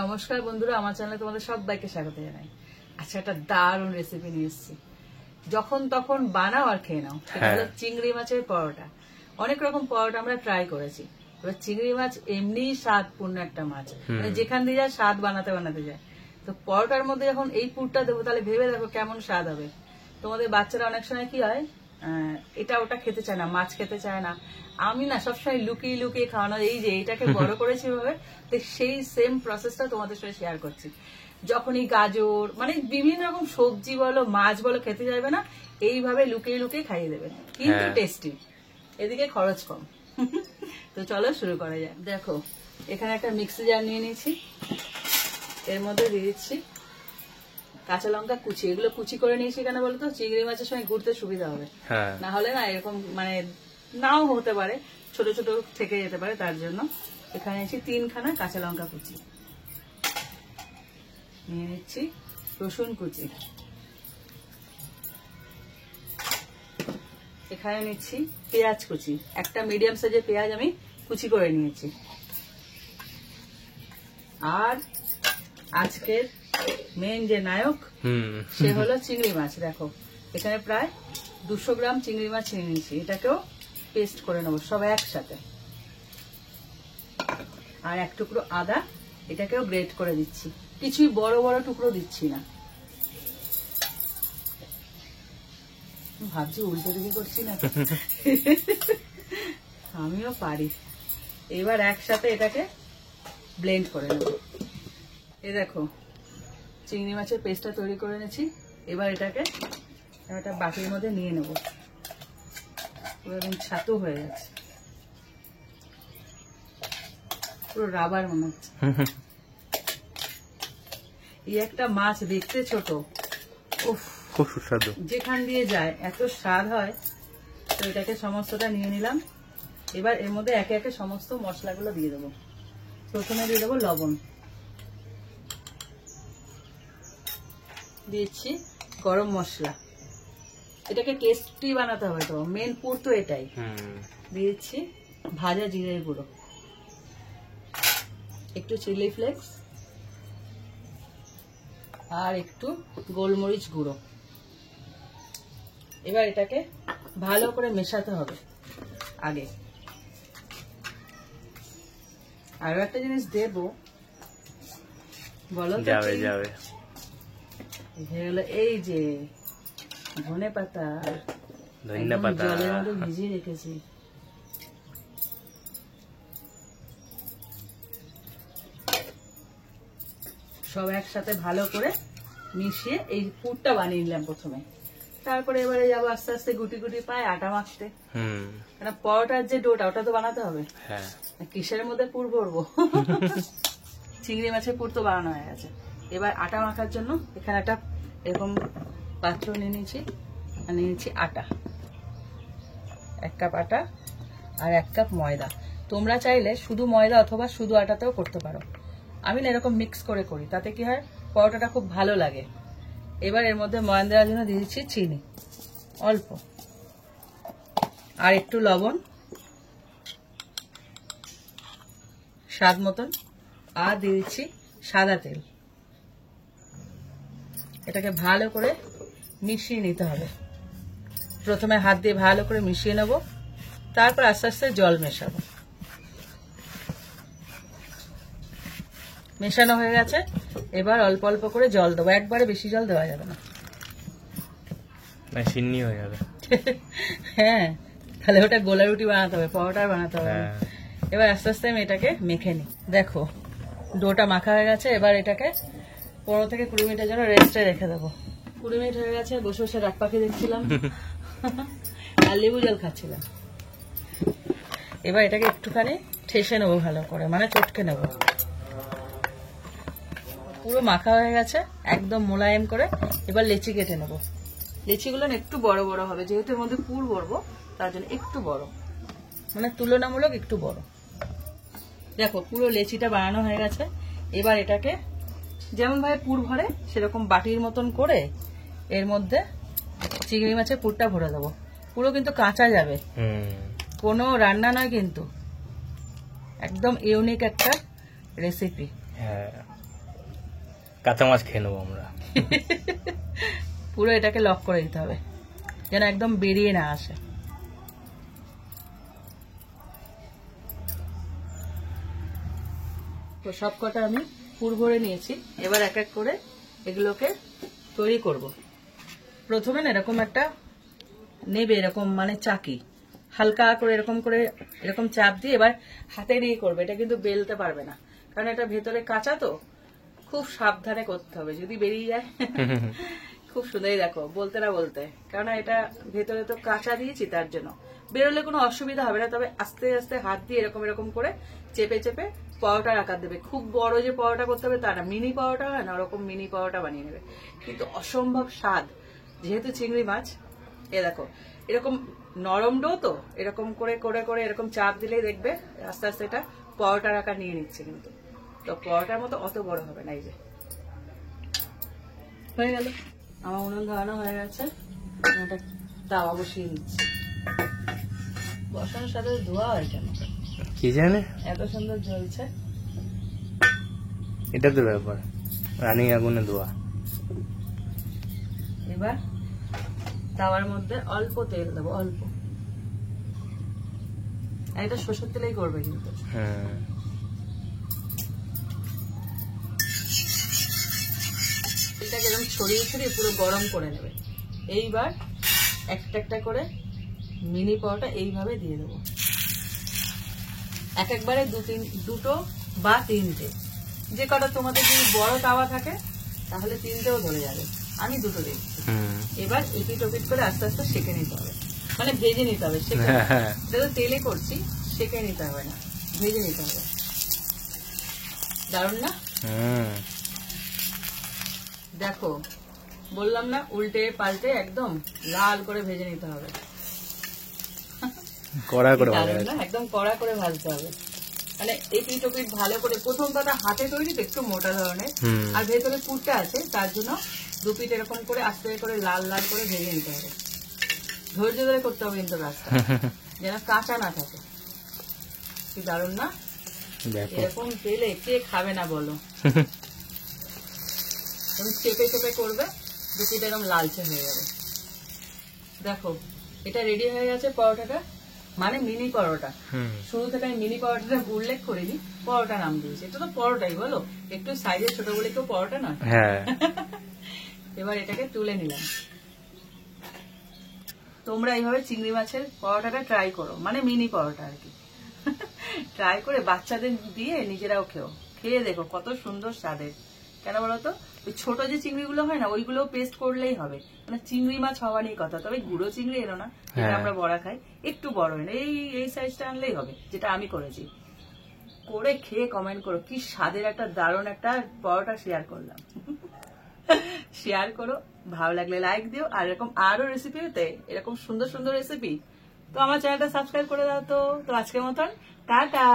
নমস্কার বন্ধুরা, আমার চ্যানেলে তোমাদের সবাইকে স্বাগত জানাই। আচ্ছা, একটা দারুণ রেসিপি নিয়ে এসেছি, যখন তখন বানাও আর খেয়ে নাও। সেটা হলো চিংড়ি মাছের পরোটা। অনেক রকম পরোটা আমরা ট্রাই করেছি, এবার চিংড়ি মাছ এমনি স্বাদপূর্ণ একটা মাছ, মানে যেখান দিয়ে যায় স্বাদ বানাতে বানাতে যায়। তো পরোটার মধ্যে যখন এই পুরটা দেবো, তাহলে ভেবে দেখো কেমন স্বাদ হবে। তোমাদের বাচ্চারা অনেক সময় কি হয়, এটা ওটা খেতে চায় না, মাছ খেতে চায় না। আমি না সবসময় লুকিয়ে লুকিয়ে খাওয়ানো, এই যে এটাকে বড় করেছি ভাবে, তো সেই সেম প্রসেসটা তোমাদের সাথে শেয়ার করছি। যখনই গাজর মানে বিভিন্ন রকম সবজি বলো মাছ বলো খেতে যাবে না, এইভাবে লুকিয়ে লুকিয়ে খাইয়ে দেবে, কিন্তু টেস্টি, এদিকে খরচ কম। তো চলো শুরু করা যায়। দেখো এখানে একটা মিক্সি জার নিয়ে নিয়েছি, এর মধ্যে দিয়ে দিচ্ছি কাঁচা লঙ্কা কুচি। এগুলো কুচি করে নিয়েছি কেন বলতো, চিংড়ি মাছের সময় ঘুরতে সুবিধা হবে, না হলে না এরকম মানে নাও হতে পারে, ছোট ছোট থেকে যেতে পারে, তার জন্য এখানে নিচ্ছি 3খানা কাঁচা লঙ্কা কুচি, নিয়ে নিচ্ছি রসুন কুচি, এখানে নিচ্ছি পেঁয়াজ কুচি, একটা মিডিয়াম সাইজের পেঁয়াজ আমি কুচি করে নিয়েছি। আর আজকের মেন যে নায়ক সে হলো চিংড়ি মাছ। দেখো এখানে প্রায় 200 গ্রাম চিংড়ি মাছ নিয়ে নিয়েছি, এটাকেও পেস্ট করে নেবো সব একসাথে। আর এক টুকরো আদা, এটাকেও গ্রেট করে দিচ্ছি, কিছুই বড় বড় টুকরো দিচ্ছি না। ভাবছি উল্টো দিকে করছি না, আমিও পারি। এবার একসাথে এটাকে ব্লেন্ড করে নেব। এই দেখো চিংড়ি মাছের পেস্টটা তৈরি করে নিয়েছি, এবার এটাকে একটা বাটির মধ্যে নিয়ে নেব। পুরো একদম ছাতু হয়ে যাচ্ছে, পুরো রাবার মনে হচ্ছে। এই একটা মাছ দেখতে ছোট, খুব সুস্বাদু, যেখান দিয়ে যায় এত স্বাদ হয়। তো এটাকে সমস্তটা নিয়ে নিলাম। এবার এর মধ্যে একে একে সমস্ত মশলাগুলো দিয়ে দেবো। প্রথমে দিয়ে দেবো লবণ, দিচ্ছি গরম মশলা, এটাকে টেস্টি বানাতে হবে, তো মেন পুর তো এটাই। দিচ্ছি ভাজা জিরের গুঁড়ো, একটু চিলি ফ্লেক্স, আর একটু গোলমরিচ গুঁড়ো। এবার এটাকে ভালো করে মেশাতে হবে আগে। আরো একটা জিনিস দেব, বলো তো? যাবে যাবে। এই যে ধনে পাতা, ধনিয়া পাতা জলের মধ্যে ভিজিয়ে রেখেছি। সব একসাথে ভালো করে মিশিয়ে এই পুরটা বানিয়ে নিলাম প্রথমে। তারপরে এবারে যাবো আস্তে আস্তে গুটি গুটি পায়ে আটা মাখতে। কারণ পরোটার যে ডোটা ওটা তো বানাতে হবে। কিসের মধ্যে পুর ভরবো? চিংড়ি মাছের পুর তো বানানো হয়ে গেছে। এবার আটা মাখার জন্য এখানে একটা এরকম পাত্র নিয়ে নিয়েছি, আর নিয়ে নিচ্ছি আটা, 1 কাপ আটা আর 1 কাপ ময়দা। তোমরা চাইলে শুধু ময়দা অথবা শুধু আটাতেও করতে পারো, আমি না এরকম মিক্স করে করি, তাতে কি হয় পরোটাটা খুব ভালো লাগে। এবার এর মধ্যে ময়ান দেওয়ার জন্য দিয়ে দিচ্ছি চিনি অল্প, আর একটু লবণ স্বাদ মতন, আর দিয়ে দিচ্ছি সাদা তেল। এটাকে ভালো করে মিশিয়ে নিতে হবে। প্রথমে হাত দিয়ে ভালো করে মিশিয়ে নেব, তারপর আস্তে আস্তে জল মেশাবো। মেশানো হয়ে গেছে, এবার অল্প অল্প করে জল দেবো, একবারে বেশি জল দেওয়া যাবে না, সিন্নি হয়ে যাবে। হ্যাঁ, তাহলে ওটা গোলা রুটি বানাতে হবে, পরোটা বানাতে হবে। এবার আস্তে আস্তে আমি এটাকে মেখে নিই। দেখো ডোটা মাখা হয়ে গেছে, এবার এটাকে 15 থেকে 20 মিনিটের জন্য রেস্টে রেখে দেবো। 20 মিনিট হয়ে গেছে, বসে বসে রাত পাখি দেখছিলাম আর লেবু জল খাচ্ছিলাম। এবার এটাকে একটুখানি ঠেসে নেবো ভালো করে, মানে চটকে নেবো। পুরো মাখা হয়ে গেছে একদম মোলায়েম করে। এবার লেচি কেটে নেবো। লেচিগুলো একটু বড় বড় হবে, যেহেতু এর মধ্যে পুর ভরবো তার জন্য একটু বড়, মানে তুলনামূলক একটু বড়। দেখো পুরো লেচিটা বানানো হয়ে গেছে। এবার এটাকে যেমন ভাবে পুর ভরে সেরকম বাটির মতন করে এর মধ্যে চিংড়ি মাছের পুরটা ভরে দেবো। পুরো কিন্তু কাঁচা যাবে, কোনো রান্না নয় কিন্তু, একদম ইউনিক একটা রেসিপি। হ্যাঁ, কাঁচা মাছ খেয়ে নেবো আমরা। পুরো এটাকে লক করে দিতে হবে যেন একদম বেরিয়ে না আসে। তো সব কটা আমি পুর ভরে নিয়েছি, এবার এক এক করে এগুলোকে তৈরি করব। প্রথমে না এরকম একটা নেবে, এরকম মানে চাকি, হালকা করে এরকম চাপ দিয়ে এবার হাতে দিয়ে করবে। এটা কিন্তু বেলতে পারবে না, কারণ এটা ভেতরে কাঁচা, তো খুব সাবধানে করতে হবে, যদি বেরিয়ে যায়। খুব সুন্দরই দেখো, বলতে না বলতে, কারণ এটা ভেতরে তো কাঁচা দিয়েছি, তার জন্য বেরোলে কোনো অসুবিধা হবে না। তবে আস্তে আস্তে হাত দিয়ে এরকম করে চেপে চেপে পরোটার আকার দেবে। খুব বড় যে পরোটা করতে হবে তা না, মিনি পরোটা হয় না, ওরকম মিনি পরোটা বানিয়ে নেবে, কিন্তু অসম্ভব স্বাদ। যেহেতু চিংড়ি মাছ, এ দেখো এরকম নরম ডো, তো এরকম করে করে করে এরকম চাপ দিলেই দেখবে আস্তে আস্তে এটা পরোটার আকার নিয়ে নিচ্ছে। কিন্তু তো পরোটার মতো অত বড় হবে না। এই যে হয়ে গেল, আমার উনুন ধরানো হয়ে গেছে, একটা তাওয়া বসিয়ে দিচ্ছি। বসানোর সাথে ধোয়া হয় কেন কি জানে, এত সুন্দর জ্বলছে। এটা তো ব্যাপার, রানিং আগুনে ধোয়া। এবার তাওয়ার মধ্যে অল্প তেল দেবো, অল্প, এটা সরষের তেলেই করবে কিন্তু। তেলটাকে এরকম ছড়িয়ে ছড়িয়ে পুরো গরম করে নেবে। এইবার একটা একটা করে মিনি পরোটা এইভাবে দিয়ে দেবো, এক একবারে দুটো বা তিনটে, যে কটা তোমাদের যদি বড় তাওয়া থাকে তাহলে তিনটেও ধরে যাবে, আমি দুটো দিচ্ছি। এবার এপিট ওপিট করে আস্তে আস্তে সেঁকে নিতে হবে, মানে ভেজে নিতে হবে। সেটা তেলে করছি, সেঁকে নিতে হবে না, ভেজে নিতে হবে। দারুণ না? দেখো বললাম না, উল্টে পাল্টে একদম লাল করে ভেজে নিতে হবে। একদম কড়া করে ভাজতে হবে, মানে এপিট ওপিট ভালো করে। প্রথম কথা হাতে তৈরি তো একটু মোটা ধরনের, আর ভেতরে পুরটা আছে, তার জন্য দুপিট এরকম করে আস্তে করে লাল লাল করে ভেজে নিতে হবে। ধৈর্য ধরে করতে হবে কিন্তু রাস্তা, যেন কাঁচা না থাকে। কি দারুণ না? এরকম পেলে কে খাবে না বলো? চেপে চেপে করবে, দুপিট এরকম লালচে হয়ে যাবে। দেখো এটা রেডি হয়ে গেছে পরোটাটা, মানে মিনি পরোটা। শুরু থেকে আমি মিনি পরোটাটা উল্লেখ করিনি, পরোটা নাম দিয়েছি। এটা তো পরোটাই, বলো, একটু সাইজে ছোট বলে কেউ পরোটা নয়। এবার এটাকে তুলে নিলাম। তোমরা এইভাবে চিংড়ি মাছের পরোটাটা ট্রাই করো, মানে মিনি পরোটা আর কি। ট্রাই করে বাচ্চাদের দিয়ে নিজেরাও খেয়ে দেখো, কত সুন্দর স্বাদের। কেন বলতো, ওই ছোট যে চিংড়িগুলো হয় না, ওইগুলো পেস্ট করলেই হবে, মানে চিংড়ি মাছ হওয়ারই কথা। তবে গুঁড়ো চিংড়ি এলো না, যেটা আমরা বড়া খাই, একটু বড় হয় না, এই সাইজটা আনলেই হবে, যেটা আমি করেছি। করে খেয়ে কমেন্ট করো কি স্বাদের একটা দারুণ একটা পরোটা শেয়ার করলাম। শেয়ার করো, ভালো লাগলে লাইক দিও, আর এরকম আরো রেসিপি হতে, এরকম সুন্দর সুন্দর রেসিপি, তো আমার চ্যানেলটা সাবস্ক্রাইব করে দাও। তো আজকের মতন টাটা।